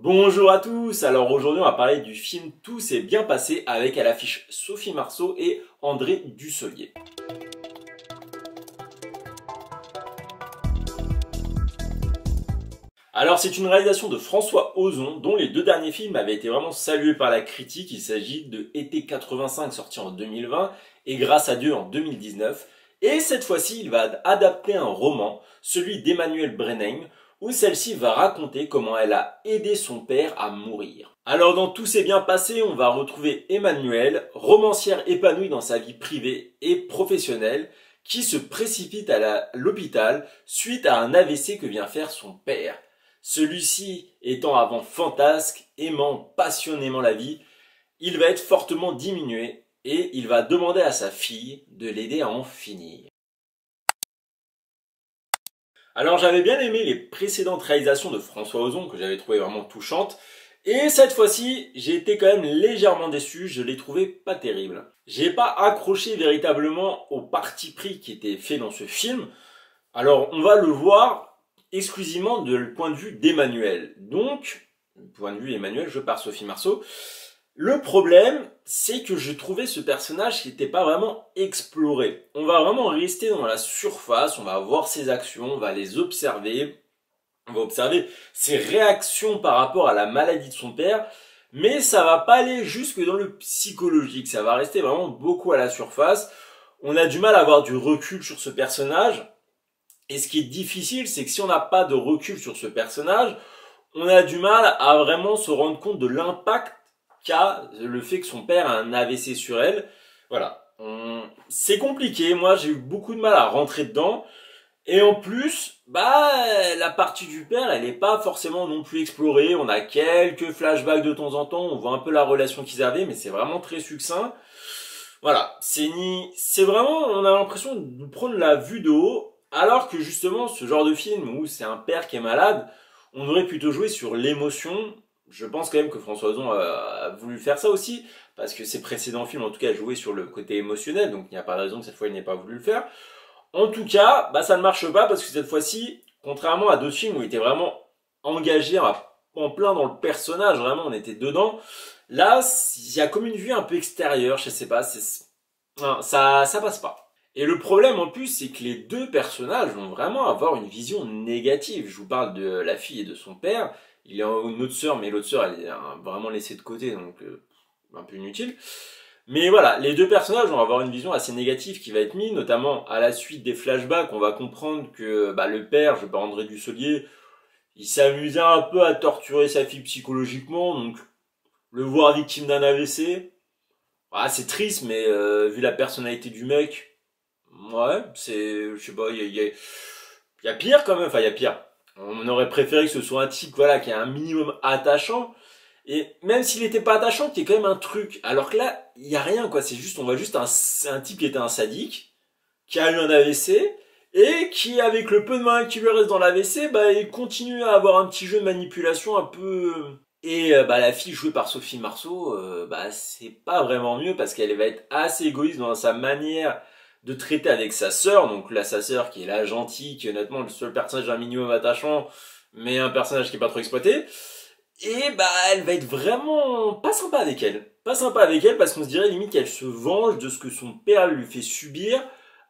Bonjour à tous, alors aujourd'hui on va parler du film Tout s'est bien passé avec à l'affiche Sophie Marceau et André Dussolier. Alors c'est une réalisation de François Ozon dont les deux derniers films avaient été vraiment salués par la critique. Il s'agit de Été 85 sorti en 2020 et Grâce à Dieu en 2019. Et cette fois-ci il va adapter un roman, celui d'Emmanuelle Brenheim, où celle-ci va raconter comment elle a aidé son père à mourir. Alors dans Tout s'est bien passé, on va retrouver Emmanuelle, romancière épanouie dans sa vie privée et professionnelle, qui se précipite à l'hôpital suite à un AVC que vient faire son père. Celui-ci étant avant fantasque, aimant passionnément la vie, il va être fortement diminué et il va demander à sa fille de l'aider à en finir. Alors j'avais bien aimé les précédentes réalisations de François Ozon que j'avais trouvé vraiment touchantes. Et cette fois-ci, j'ai été quand même légèrement déçu, je l'ai trouvé pas terrible. J'ai pas accroché véritablement au parti pris qui était fait dans ce film. Alors on va le voir exclusivement de le point de vue d'Emmanuel. Donc, du point de vue Emmanuel, je pars Sophie Marceau. Le problème, c'est que je trouvais ce personnage qui n'était pas vraiment exploré. On va vraiment rester dans la surface, on va voir ses actions, on va les observer, on va observer ses réactions par rapport à la maladie de son père, mais ça va pas aller jusque dans le psychologique, ça va rester vraiment beaucoup à la surface. On a du mal à avoir du recul sur ce personnage, et ce qui est difficile, c'est que si on n'a pas de recul sur ce personnage, on a du mal à vraiment se rendre compte de l'impact qu'a le fait que son père a un AVC sur elle. Voilà. C'est compliqué. Moi, j'ai eu beaucoup de mal à rentrer dedans. Et en plus, la partie du père, elle n'est pas forcément non plus explorée. On a quelques flashbacks de temps en temps. On voit un peu la relation qu'ils avaient, mais c'est vraiment très succinct. Voilà. C'est vraiment, on a l'impression de prendre la vue de haut. Alors que justement, ce genre de film où c'est un père qui est malade, on aurait plutôt joué sur l'émotion. Je pense quand même que François Ozon a voulu faire ça aussi, parce que ses précédents films, en tout cas, jouaient sur le côté émotionnel, donc il n'y a pas de raison que cette fois il n'ait pas voulu le faire. En tout cas, ça ne marche pas, parce que cette fois-ci, contrairement à d'autres films où il était vraiment engagé en plein dans le personnage, vraiment on était dedans, là, il y a comme une vue un peu extérieure, je sais pas, ça passe pas. Et le problème en plus, c'est que les deux personnages vont vraiment avoir une vision négative. Je vous parle de la fille et de son père. Il y a une autre sœur, mais l'autre sœur, elle est vraiment laissée de côté, donc un peu inutile. Mais voilà, les deux personnages vont avoir une vision assez négative qui va être mise, notamment à la suite des flashbacks. On va comprendre que le père, je parle André Dussolier, il s'amusait un peu à torturer sa fille psychologiquement, donc le voir victime d'un AVC, c'est triste, mais vu la personnalité du mec, ouais, je sais pas, il y a pire quand même, enfin il y a pire. On aurait préféré que ce soit un type, voilà, qui est un minimum attachant. Et même s'il était pas attachant, qu'il y ait quand même un truc. Alors que là, il y a rien, quoi. C'est juste, on voit juste un type qui était un sadique, qui a eu un AVC, et qui, avec le peu de main qui lui reste dans l'AVC, il continue à avoir un petit jeu de manipulation un peu. Et la fille jouée par Sophie Marceau, c'est pas vraiment mieux parce qu'elle va être assez égoïste dans sa manière de traiter avec sa sœur, donc là sa sœur qui est là gentille, qui est honnêtement le seul personnage un minimum attachant, mais un personnage qui est pas trop exploité. Et elle va être vraiment pas sympa avec elle. Pas sympa avec elle parce qu'on se dirait limite qu'elle se venge de ce que son père lui fait subir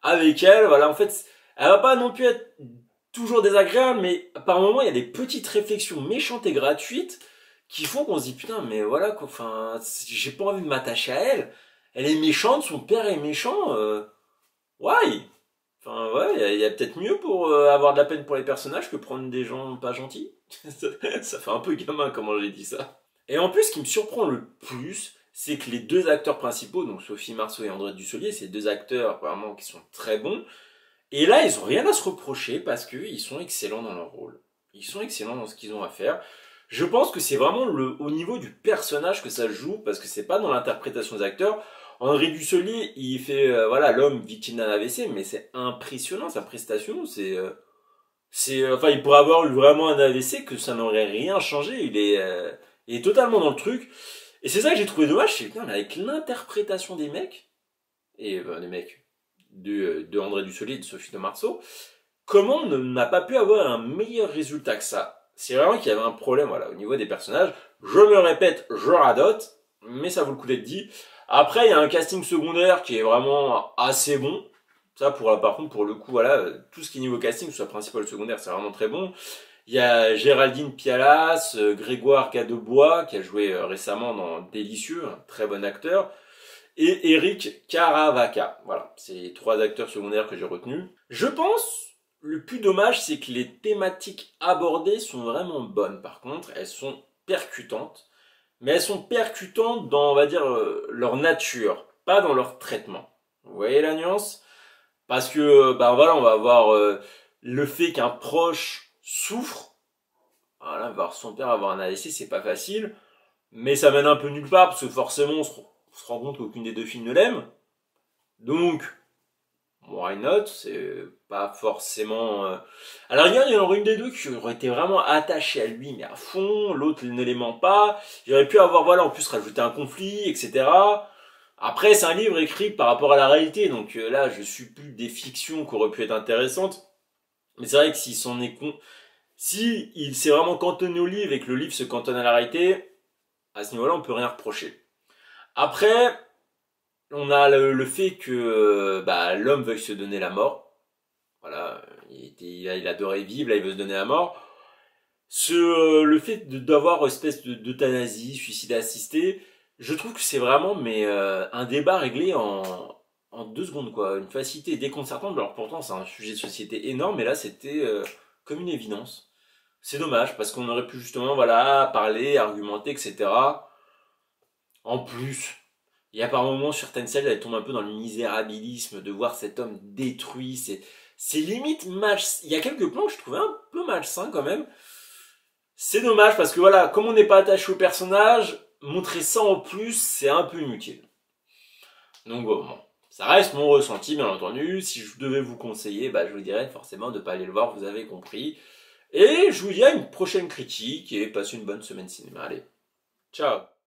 avec elle. Voilà, en fait, elle va pas non plus être toujours désagréable, mais par moments il y a des petites réflexions méchantes et gratuites qui font qu'on se dit putain mais voilà quoi, enfin j'ai pas envie de m'attacher à elle. Elle est méchante, son père est méchant. Why? Enfin ouais, il y a peut-être mieux pour avoir de la peine pour les personnages que prendre des gens pas gentils. Ça fait un peu gamin comment j'ai dit ça. Et en plus, ce qui me surprend le plus, c'est que les deux acteurs principaux, donc Sophie Marceau et André Dussolier, c'est deux acteurs vraiment qui sont très bons. Et là, ils ont rien à se reprocher parce qu'ils sont excellents dans leur rôle. Ils sont excellents dans ce qu'ils ont à faire. Je pense que c'est vraiment au niveau du personnage que ça joue, parce que c'est pas dans l'interprétation des acteurs. André Dussolier, il fait l'homme victime d'un AVC, mais c'est impressionnant sa prestation. Il pourrait avoir eu vraiment un AVC que ça n'aurait rien changé. Il est totalement dans le truc. Et c'est ça que j'ai trouvé dommage, c'est que putain, mais avec l'interprétation des mecs et des mecs de André Dussolier et de Sophie de Marceau, comment on n'a pas pu avoir un meilleur résultat que ça? c'est vraiment qu'il y avait un problème, voilà, au niveau des personnages. Je me répète, je radote, mais ça vaut le coup d'être dit. Après, il y a un casting secondaire qui est vraiment assez bon. Ça, par contre, pour le coup, voilà, tout ce qui est niveau casting, que ce soit principal ou secondaire, c'est vraiment très bon. Il y a Géraldine Pialas, Grégoire Gadebois, qui a joué récemment dans Délicieux, un très bon acteur, et Eric Caravaca. Voilà, c'est les 3 acteurs secondaires que j'ai retenus. Je pense, le plus dommage, c'est que les thématiques abordées sont vraiment bonnes. Par contre, elles sont percutantes, mais elles sont percutantes dans, on va dire, leur nature, pas dans leur traitement. Vous voyez la nuance? Parce que, bah voilà, on va avoir le fait qu'un proche souffre. Voilà, voir son père avoir un AVC, c'est pas facile. Mais ça mène un peu nulle part, parce que forcément, on se rend compte qu'aucune des deux filles ne l'aime. Donc, why not? C'est pas forcément... À la rigueur, il y en aurait une des deux qui aurait été vraiment attachée à lui, mais à fond. L'autre ne l'aimant pas. Il aurait pu avoir, voilà, en plus rajouter un conflit, etc. Après, c'est un livre écrit par rapport à la réalité, donc là, je suis plus des fictions qui auraient pu être intéressantes. Mais c'est vrai que s'il s'en est si il s'est vraiment cantonné au livre et que le livre se cantonne à la réalité, à ce niveau-là, on peut rien reprocher. Après, on a le fait que bah, l'homme veuille se donner la mort. Voilà, il adorait vivre, là, il veut se donner la mort. Le fait d'avoir une espèce d'euthanasie, suicide assisté, je trouve que c'est vraiment un débat réglé en 2 secondes, quoi. Une facilité déconcertante. Alors pourtant, c'est un sujet de société énorme, mais là, c'était comme une évidence. C'est dommage, parce qu'on aurait pu justement, voilà, parler, argumenter, etc. En plus, il y a par moments certaines scènes, elles tombent un peu dans le misérabilisme de voir cet homme détruit. C'est limite malsain. Il y a quelques plans que je trouvais un peu malsains quand même. C'est dommage parce que voilà, comme on n'est pas attaché au personnage, montrer ça en plus, c'est un peu inutile. Donc bon, ça reste mon ressenti bien entendu. Si je devais vous conseiller, bah, je vous dirais forcément de ne pas aller le voir, vous avez compris. Et je vous dis à une prochaine critique et passez une bonne semaine cinéma. Allez, ciao!